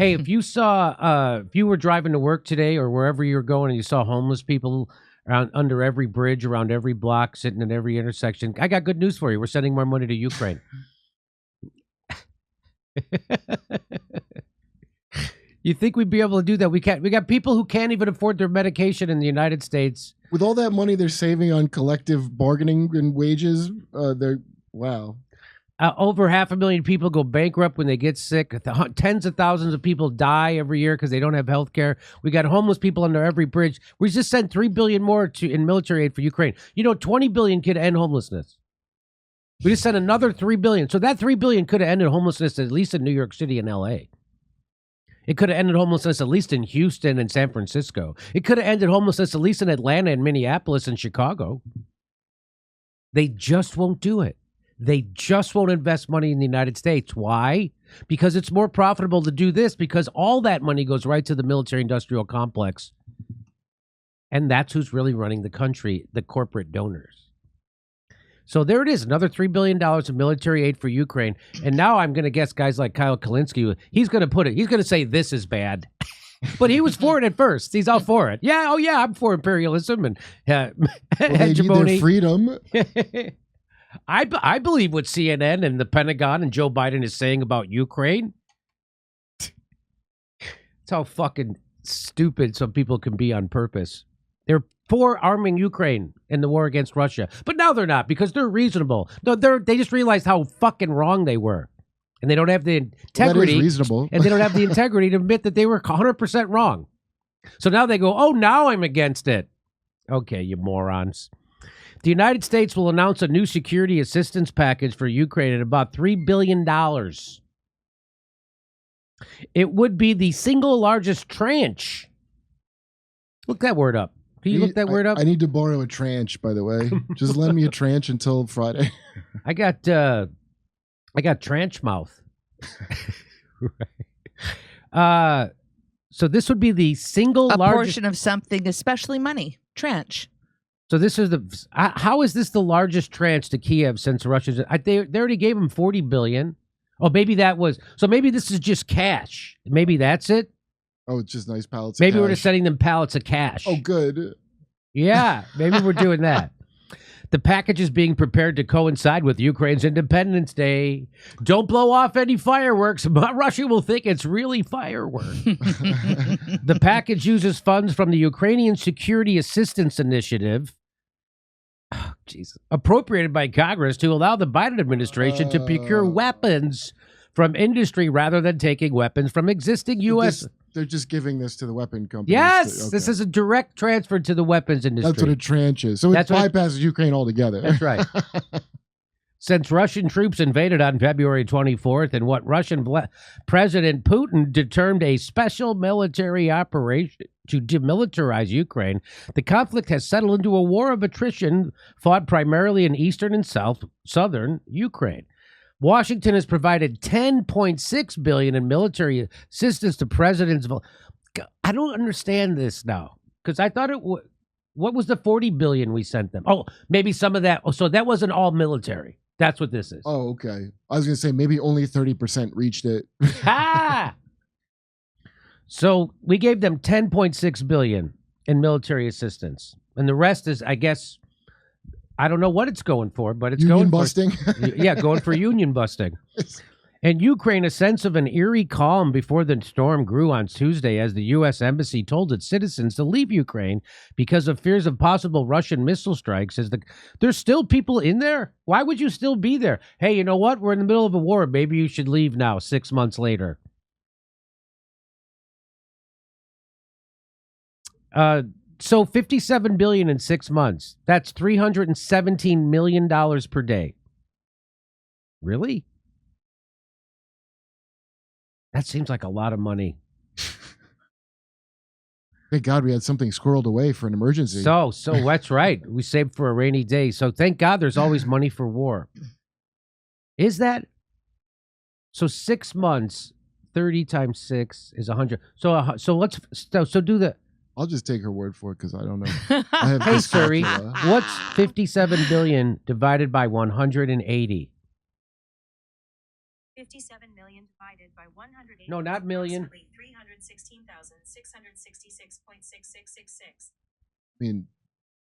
Hey, if you saw, if you were driving to work today or wherever you're going and you saw homeless people around under every bridge, around every block, sitting in every intersection, I got good news for you. We're sending more money to Ukraine. You think we'd be able to do that? We can't. We got people who can't even afford their medication in the United States. With all that money they're saving on collective bargaining and wages, wow. Over 500,000 people go bankrupt when they get sick. Tens of thousands of people die every year because they don't have health care. We got homeless people under every bridge. We just sent $3 billion more in military aid for Ukraine. You know, $20 billion could end homelessness. We just sent another $3 billion. So that $3 billion could have ended homelessness at least in New York City and L.A. It could have ended homelessness at least in Houston and San Francisco. It could have ended homelessness at least in Atlanta and Minneapolis and Chicago. They just won't do it. They just won't invest money in the United States. Why? Because it's more profitable to do this, because all that money goes right to the military-industrial complex. And that's who's really running the country, the corporate donors. So there it is, another $3 billion of military aid for Ukraine. And now I'm going to guess guys like Kyle Kalinske, he's going to say this is bad. But he was for it at first. He's all for it. Yeah, oh yeah, I'm for imperialism and hegemony. They need their freedom. I believe what CNN and the Pentagon and Joe Biden is saying about Ukraine. It's how fucking stupid some people can be on purpose. They're for arming Ukraine in the war against Russia. But now they're not, because they're reasonable. No, they just realized how fucking wrong they were. And they don't have the integrity. That is reasonable. And they don't have the integrity to admit that they were 100% wrong. So now they go, oh, now I'm against it. Okay, you morons. The United States will announce a new security assistance package for Ukraine at about $3 billion. It would be the single largest tranche. Look that word up. Can you look that word up? I need to borrow a tranche, by the way. Just lend me a tranche until Friday. I got tranche mouth. So this would be the single largest portion of something, especially money. Tranche. So this is how is this the largest tranche to Kiev since Russia's? They already gave him $40 billion. Oh, maybe that was. So maybe this is just cash. Maybe that's it. Oh, it's just nice pallets. Maybe of we're cash. just sending them pallets of cash. Oh, good. Yeah, maybe we're doing that. The package is being prepared to coincide with Ukraine's Independence Day. Don't blow off any fireworks. Russia will think it's really fireworks. The package uses funds from the Ukrainian Security Assistance Initiative, appropriated by Congress to allow the Biden administration to procure weapons from industry rather than taking weapons from existing U.S. They're just giving this to the weapon companies. Yes, okay. This is a direct transfer to the weapons industry. That's what a tranche is. So it bypasses Ukraine altogether. That's right. Since Russian troops invaded on February 24th and what Russian President Putin determined a special military operation to demilitarize Ukraine, the conflict has settled into a war of attrition fought primarily in eastern and southern Ukraine. Washington has provided $10.6 billion in military assistance to presidents. I don't understand this now, because I thought what was the $40 billion we sent them? Oh, maybe some of that. Oh, so that wasn't all military. That's what this is. Oh, okay. I was going to say maybe only 30% reached it. Ha! So we gave them $10.6 billion in military assistance, and the rest is, I guess, I don't know what it's going for, but it's union going busting. Going for union busting. In Ukraine, a sense of an eerie calm before the storm grew on Tuesday as the U.S. Embassy told its citizens to leave Ukraine because of fears of possible Russian missile strikes. There's still people in there? Why would you still be there? Hey, you know what? We're in the middle of a war. Maybe you should leave now, 6 months later. So $57 billion in 6 months. That's $317 million per day. Really? That seems like a lot of money. Thank God we had something squirreled away for an emergency. So that's right. We saved for a rainy day. So thank God there's always money for war. Is that? So 6 months, 30 times 6 is 100. So do the. I'll just take her word for it because I don't know. I have hey, Siri, what's 57 billion divided by 180? 57 million divided by 180. No, not million. I mean,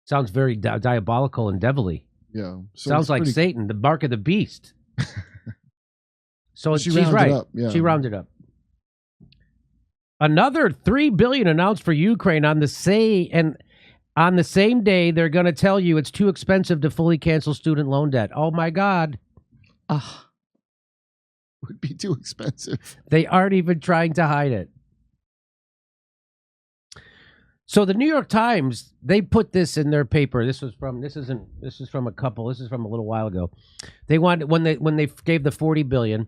Sounds very diabolical and devilly. yeah. So Sounds it's like pretty- Satan, the mark of the beast. So She she's rounded right. up, yeah. She rounded up. Another $3 billion announced for Ukraine on the same day. They're going to tell you it's too expensive to fully cancel student loan debt. Oh my God! Ugh. would be too expensive. They aren't even trying to hide it. So the New York Times, they put this in their paper. This is from a little while ago. They wanted when they gave the 40 billion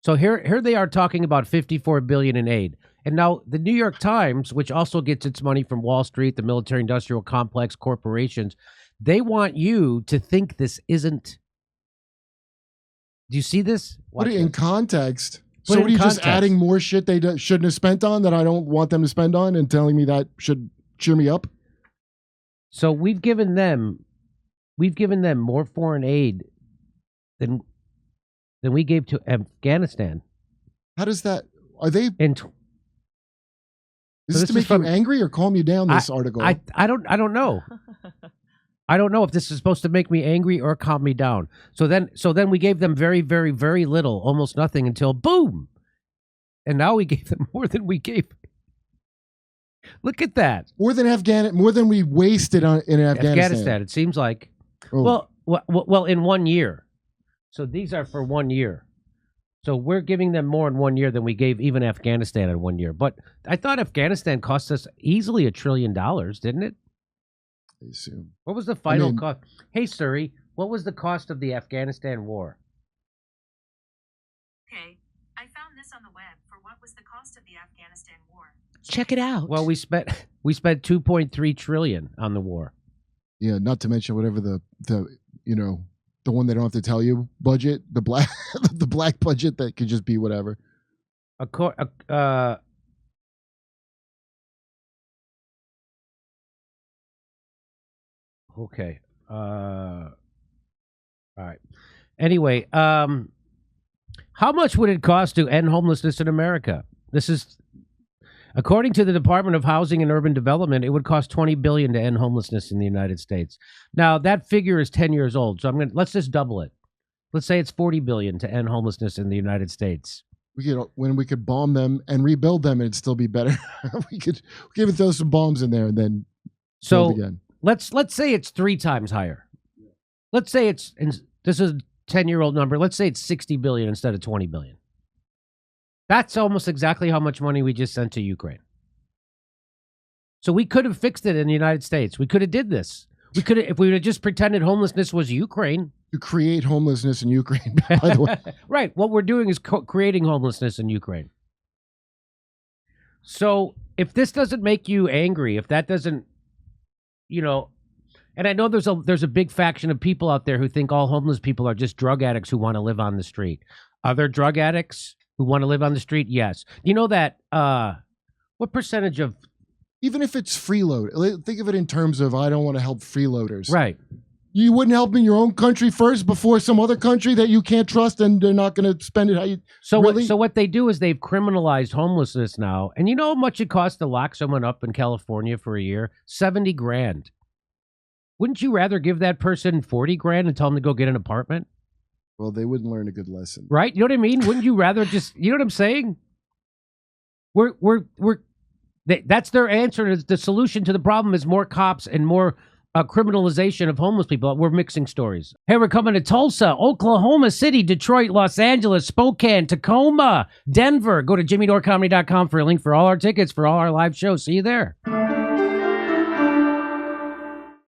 so here they are talking about 54 billion in aid. And now the New York Times, which also gets its money from Wall Street, the military industrial complex, corporations, they want you to think this isn't. Do you see this? Put it in context. Put So it what in are you just context. adding more shit they shouldn't have spent on that I don't want them to spend on and telling me that should cheer me up? So we've given them more foreign aid than we gave to Afghanistan. How does that? Are they? And Is this to make you angry or calm you down? This article. I don't know. I don't know if this is supposed to make me angry or calm me down. So then we gave them very, very, very little, almost nothing until boom. And now we gave them more than we gave. Look at that. More than we wasted in Afghanistan. It seems like. Oh. Well, in 1 year. So these are for 1 year. So we're giving them more in 1 year than we gave even Afghanistan in 1 year. But I thought Afghanistan cost us easily $1 trillion, didn't it? I assume. What was the final cost? Hey, Suri, what was the cost of the Afghanistan war? Okay, I found this on the web for what was the cost of the Afghanistan war. Check it out. Well, we spent 2.3 trillion on the war. Yeah, not to mention whatever the one they don't have to tell you budget, the black the black budget that could just be whatever. Okay. All right. Anyway, how much would it cost to end homelessness in America? This is, according to the Department of Housing and Urban Development, it would cost $20 billion to end homelessness in the United States. Now, that figure is 10 years old, so let's just double it. Let's say it's $40 billion to end homelessness in the United States. When we could bomb them and rebuild them, it'd still be better. we could even throw some bombs in there and then build again. Let's say it's 3 times higher. Let's say this is a 10-year-old number. Let's say it's 60 billion instead of 20 billion. That's almost exactly how much money we just sent to Ukraine. So we could have fixed it in the United States. We could have did this. We could have, if we would have just pretended homelessness was Ukraine. To create homelessness in Ukraine, by the way. Right. What we're doing is creating homelessness in Ukraine. So if this doesn't make you angry, if that doesn't, and I know there's a big faction of people out there who think all homeless people are just drug addicts who want to live on the street. Are there drug addicts who want to live on the street? Yes. You know that, what percentage of... Even if it's freeload, think of it in terms of I don't want to help freeloaders. Right. You wouldn't help in your own country first before some other country that you can't trust and they're not going to spend it how you... So really? what they do is they've criminalized homelessness now. And you know how much it costs to lock someone up in California for a year? $70,000. Wouldn't you rather give that person $40,000 and tell them to go get an apartment? Well, they wouldn't learn a good lesson. Right? You know what I mean? Wouldn't you rather just, you know what I'm saying? That's their answer. The solution to the problem is more cops and more criminalization of homeless people. We're mixing stories. Hey, we're coming to Tulsa, Oklahoma City, Detroit, Los Angeles, Spokane, Tacoma, Denver. Go to JimmyDoreComedy.com for a link for all our tickets for all our live shows. See you there.